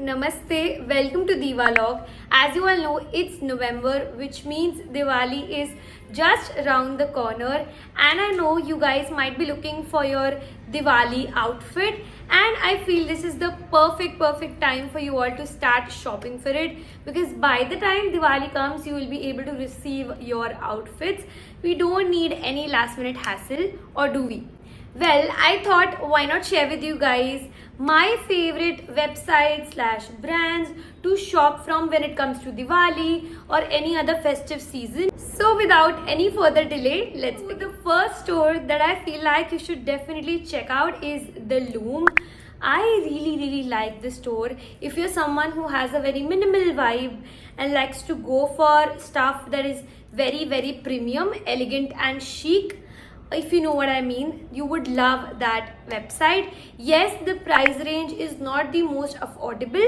Namaste, welcome to DIWALOG. As you all know, it's November, which means Diwali is just around the corner, and I know you guys might be looking for your Diwali outfit, and I feel this is the perfect time for you all to start shopping for it, because by the time Diwali comes, you will be able to receive your outfits. We don't need any last minute hassle, or do we? Well, I thought why not share with you guys my favorite websites / brands to shop from when it comes to Diwali or any other festive season. So without any further delay, let's begin. The first store that I feel like you should definitely check out is the Loom. I really like this store. If you're someone who has a very minimal vibe and likes to go for stuff that is very premium, elegant and chic, if you know what I mean, you would love that website. Yes, the price range is not the most affordable,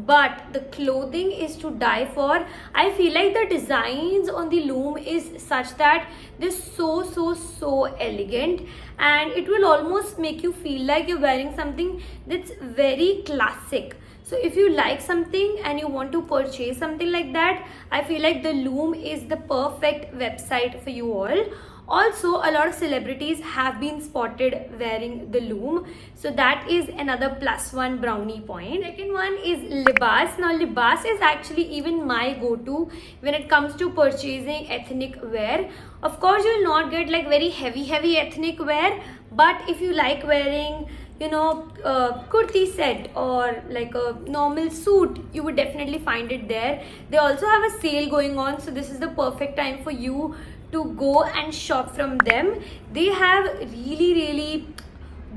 but the clothing is to die for. I feel like the designs on the Loom is such that they're so elegant, and it will almost make you feel like you're wearing something that's very classic. So if you like something and you want to purchase something like that, I feel like the Loom is the perfect website for you all. Also, a lot of celebrities have been spotted wearing the Loom, so that is another +1 brownie point. Second one is Libas. Now Libas is actually even my go-to when it comes to purchasing ethnic wear. Of course, you will not get like very heavy ethnic wear, but if you like wearing kurti set or like a normal suit, you would definitely find it there. They also have a sale going on, so this is the perfect time for you to go and shop from them. They have really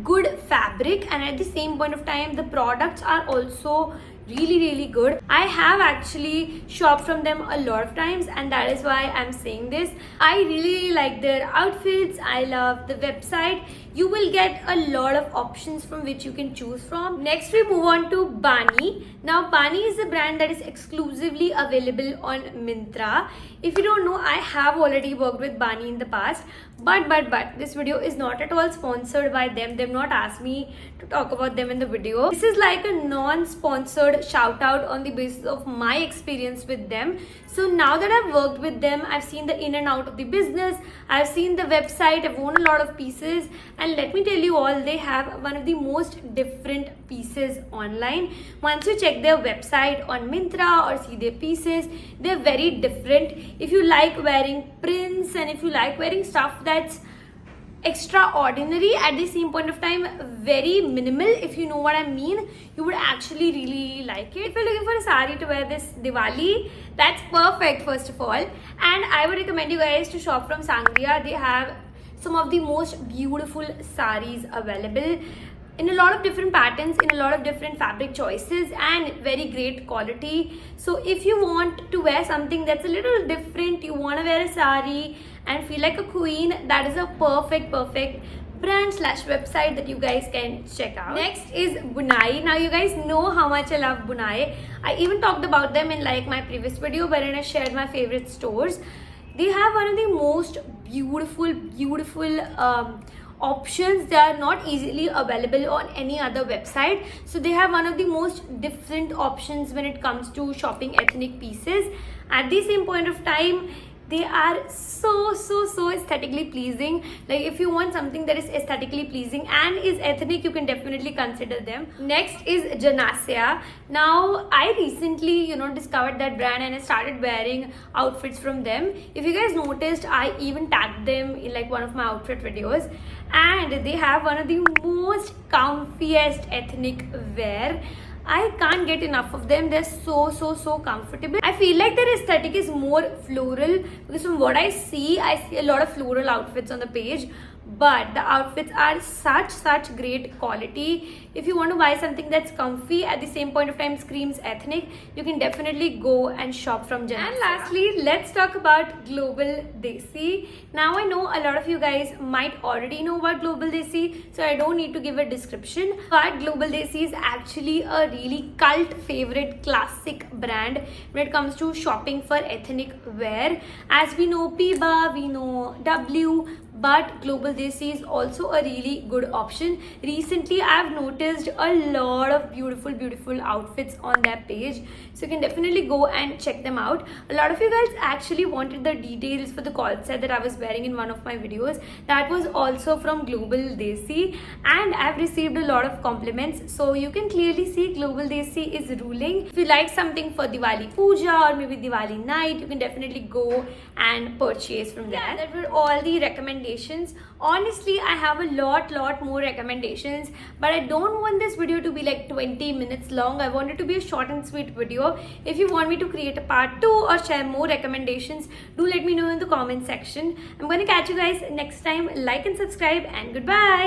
good fabric, and at the same point of time the products are also really good. I have actually shopped from them a lot of times, and that is why I'm saying this. I really like their outfits. I love the website. You will get a lot of options from which you can choose from. Next, we move on to Bani. Now Bani is a brand that is exclusively available on Myntra. If you don't know, I have already worked with Bani in the past, but this video is not at all sponsored by them. They've not asked me to talk about them in the video. This is like a non-sponsored shout out on the basis of my experience with them. So now that I've worked with them, I've seen the in and out of the business, I've seen the website, I've worn a lot of pieces, and let me tell you all, they have one of the most different pieces online. Once you check their website on Myntra or see their pieces, they're very different. If you like wearing prints and if you like wearing stuff that's extraordinary, at the same point of time very minimal, if you know what I mean, you would actually really like it. If you're looking for a sari to wear this Diwali, that's perfect first of all, and I would recommend you guys to shop from Sangria. They have some of the most beautiful saris available in a lot of different patterns, in a lot of different fabric choices, and very great quality. So if you want to wear something that's a little different, you want to wear a sari and feel like a queen, that is a perfect brand / website that you guys can check out. Next is Bunai. Now you guys know how much I love Bunai. I even talked about them in like my previous video wherein I shared my favorite stores. They have one of the most beautiful options. They are not easily available on any other website, so they have one of the most different options when it comes to shopping ethnic pieces. At the same point of time, they are so aesthetically pleasing. Like if you want something that is aesthetically pleasing and is ethnic, you can definitely consider them. Next is Janasya. Now I recently discovered that brand, and I started wearing outfits from them. If you guys noticed, I even tagged them in like one of my outfit videos, and they have one of the most comfiest ethnic wear. I can't get enough of them. They're so comfortable. I feel like their aesthetic is more floral, because from what I see a lot of floral outfits on the page, but the outfits are such great quality. If you want to buy something that's comfy, at the same point of time screams ethnic, you can definitely go and shop from Janasya. And lastly, let's talk about Global Desi. Now I know a lot of you guys might already know about Global Desi, so I don't need to give a description, but Global Desi is actually a really cult favorite classic brand when it comes to shopping for ethnic wear. As we know Piba, we know W, but Global Desi is also a really good option. Recently I've noticed a lot of beautiful outfits on their page, so you can definitely go and check them out. A lot of you guys actually wanted the details for the cord set that I was wearing in one of my videos. That was also from Global Desi, and I've received a lot of compliments, so you can clearly see Global Desi is ruling. If you like something for Diwali Puja or maybe Diwali night, you can definitely go and purchase from there. That were all the recommendations. Honestly, I have a lot more recommendations, but I don't want this video to be like 20 minutes long. I want it to be a short and sweet video. If you want me to create a part 2 or share more recommendations, do let me know in the comment section. I'm going to catch you guys next time. Like and subscribe, and goodbye.